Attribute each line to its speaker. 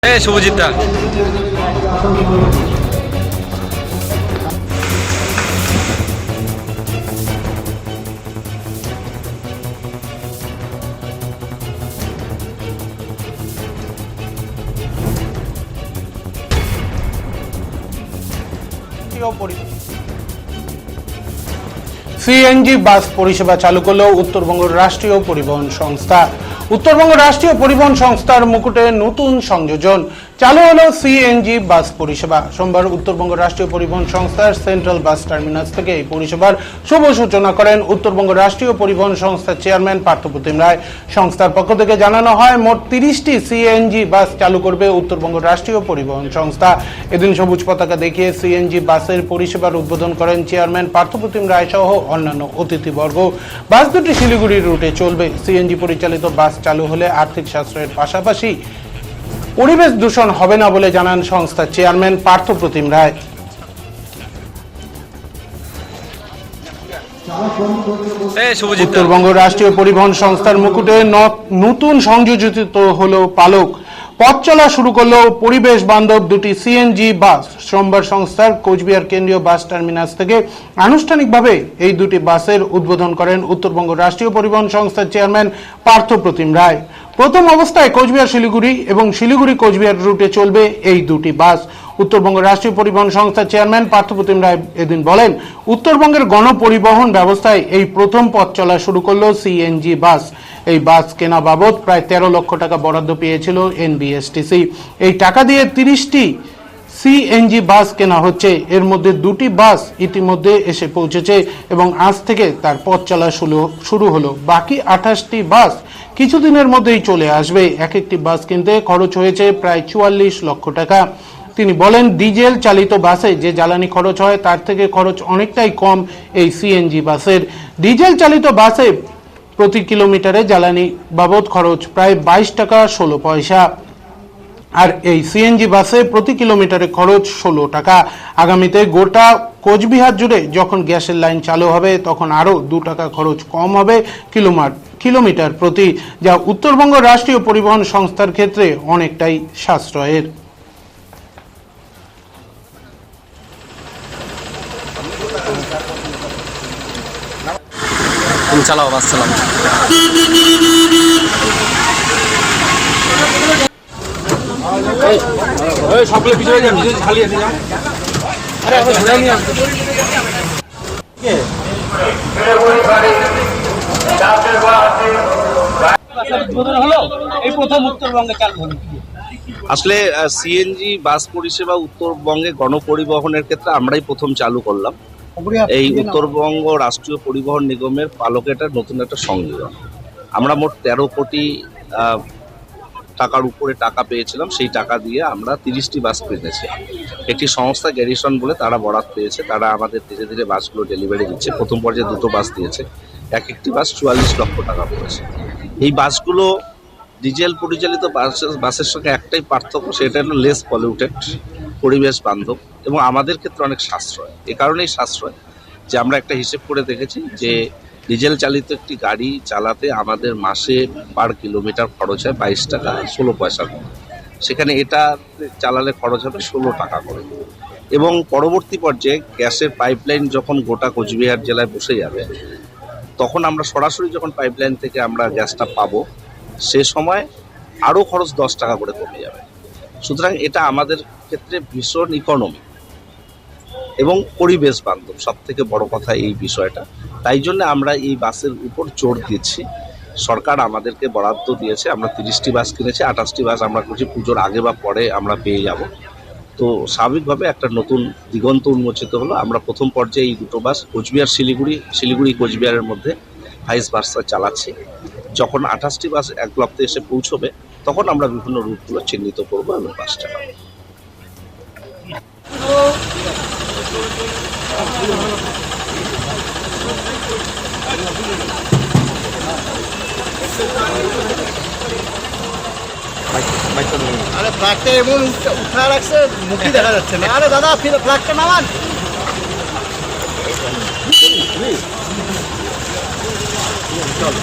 Speaker 1: শুভজিৎ দা
Speaker 2: CNG বাস পরিষেবা চালু করল উত্তরবঙ্গ রাষ্ট্রীয় পরিবহন সংস্থা। উত্তরবঙ্গ রাষ্ট্রীয় পরিবহন সংস্থার মুকুটে নতুন সংযোজন, চালু হলো সিএনজি বাস পরিষেবা। সোমবার উত্তরবঙ্গ রাষ্ট্রীয় পরিবহন সংস্থার সেন্ট্রাল বাস টার্মিনাস থেকে এই পরিষেবার শুভ সূচনা করেন উত্তরবঙ্গ রাষ্ট্রীয় পরিবহন সংস্থার চেয়ারম্যান পার্থপ্রতিম রায়। সংস্থার পক্ষ থেকে জানানো হয়, মোট 30টি সিএনজি বাস চালু করবে উত্তরবঙ্গ রাষ্ট্রীয় পরিবহন সংস্থা। এদিন সবুজ পতাকা দেখিয়ে সিএনজি বাসের পরিষেবার উদ্বোধন করেন চেয়ারম্যান পার্থপ্রতিম রায় সহ অন্যান্য অতিথিবর্গ। বাস দুটি শিলিগুড়ি রুটে চলবে। সিএনজি পরিচালিত বাস চালু হলে আর্থিক সাশ্রয়ের পাশাপাশি পরিবেশ দূষণ হবে না বলে জানান সংস্থার চেয়ারম্যান পার্থপ্রতিম রায়। উত্তরবঙ্গ রাষ্ট্রীয় পরিবহন সংস্থার মুকুটে নতুন সংযোজিত হলো পালক। পথ চলা শুরু করলো পরিবেশ বান্ধব দুটি সিএনজি বাস। সোমবার সংস্থার কোচবিহার কেন্দ্রীয় বাস টার্মিনাস থেকে আনুষ্ঠানিকভাবে এই দুটি বাসের উদ্বোধন করেন উত্তরবঙ্গ রাষ্ট্রীয় পরিবহন সংস্থার চেয়ারম্যান পার্থপ্রতিম রায়। প্রথম অবস্থায় কোচবিহার শিলিগুড়ি এবং শিলিগুড়ি কোচবিহার রুটে চলবে এই দুটি বাস। উত্তরবঙ্গ রাষ্ট্রীয় পরিবহন সংস্থার চেয়ারম্যান পার্থপ্রতিম রায় এদিন বলেন, উত্তরবঙ্গের গণপরিবহন ব্যবস্থায় এই প্রথম পথ চলা শুরু করলো সিএনজি বাস। এই বাস কেনা বাবদ প্রায় 13 লক্ষ টাকা বরাদ্দ পেয়েছিল এনবিএসটিসি। এই টাকা দিয়ে 30টি সিএনজি বাস কেনা হচ্ছে। এর মধ্যে দুটি বাস ইতিমধ্যে এসে পৌঁছেছে এবং আজ থেকে তার পথ চলা শুরু হলো। বাকি 28টি বাস কিছুদিনের মধ্যেই চলে আসবে। এক একটি বাস কিনতে খরচ হয়েছে প্রায় 44 লক্ষ টাকা। তিনি বলেন, ডিজেল চালিত বাসে যে জ্বালানি খরচ হয় তার থেকে খরচ অনেকটাই কম এই সিএনজি বাসের। ডিজেল চালিত বাসে প্রতি কিলোমিটারে জ্বালানি বাবদ খরচ প্রায় 22 টাকা 16 পয়সা, আর এই সিএনজি বাসে প্রতি কিলোমিটারে খরচ 16 টাকা। আগামীতে গোটা কোচবিহার জুড়ে যখন গ্যাসের লাইন চালু হবে তখন আরো 2 টাকা খরচ কম হবে কিলোমিটার প্রতি, যা উত্তরবঙ্গ রাষ্ট্রীয় পরিবহন সংস্থার ক্ষেত্রে অনেকটাই সাশ্রয়ের।
Speaker 1: চালাও বাস চালাও। সকলে পিছনে যান, খালি আছে যান। আরে এখন ঘুরে নিয়ে আসতে
Speaker 3: আসলে সিএনজি বাস পরিষেবা উত্তরবঙ্গে গণপরিবহনের ক্ষেত্রে আমরাই প্রথম চালু করলাম। এই উত্তরবঙ্গ রাষ্ট্রীয় পরিবহন নিগমের পালকেটার নতুন একটা সংযোজন। আমরা মোট 13 কোটি টাকার উপরে টাকা পেয়েছিলাম। সেই টাকা দিয়ে আমরা 30টি বাস কিনেছি। একটি সংস্থা গ্যারিসন বলে তারা বরাদ পেয়েছে, তারা আমাদের ধীরে ধীরে বাসগুলো ডেলিভারি দিচ্ছে। প্রথম পর্যায়ে 2টো বাস দিয়েছে, এক একটি বাস 44 লক্ষ টাকা পড়েছে। এই বাসগুলো ডিজেল পরিচালিত বাসের সঙ্গে একটাই পার্থক্য, সেটা হলো লেস পলিউটেড, পরিবেশ বান্ধব এবং আমাদের ক্ষেত্রে অনেক সাশ্রয়। এ কারণেই সাশ্রয় যে আমরা একটা হিসেব করে দেখেছি যে ডিজেল চালিত একটি গাড়ি চালাতে আমাদের মাসে পার কিলোমিটার খরচ হয় 22 টাকা 16 পয়সার মতো। সেখানে এটা চালালে খরচ হবে 16 টাকা করে। এবং পরবর্তী পর্যায়ে গ্যাসের পাইপলাইন যখন গোটা কোচবিহার জেলায় বসে যাবে, তখন আমরা সরাসরি যখন পাইপলাইন থেকে আমরা গ্যাসটা পাবো, সে সময় আরও খরচ 10 টাকা করে কমে যাবে। সুতরাং এটা আমাদের ক্ষেত্রে ভীষণ ইকোনমি এবং পরিবেশ বান্ধব, সব থেকে বড় কথা এই বিষয়টা। তাই জন্য আমরা এই বাসের উপর জোর দিচ্ছি। সরকার আমাদেরকে বরাদ্দ দিয়েছে, আমরা 30টি বাস কিনেছি, 28টি বাস আমরা করছি পুজোর আগে বা পরে আমরা পেয়ে যাব। তো স্বাভাবিকভাবে একটা নতুন দিগন্ত উন্মোচিত হলো। আমরা প্রথম পর্যায়ে এই 2টো বাস কোচবিহার শিলিগুড়ি কোচবিহারের মধ্যে ভাইস ভার্সা চালাচ্ছি। যখন 28টি বাস এক ব্লকে এসে পৌঁছবে তখন আমরা বিভিন্ন রুটগুলো চিহ্নিত করবো এবং বাস চালাবো।
Speaker 4: আরে ফ্ল্যাগটা এমন উঠা রাখছে, মুখই দেখা যাচ্ছে না। আরে দাদা ফ্ল্যাগটা নামান। চল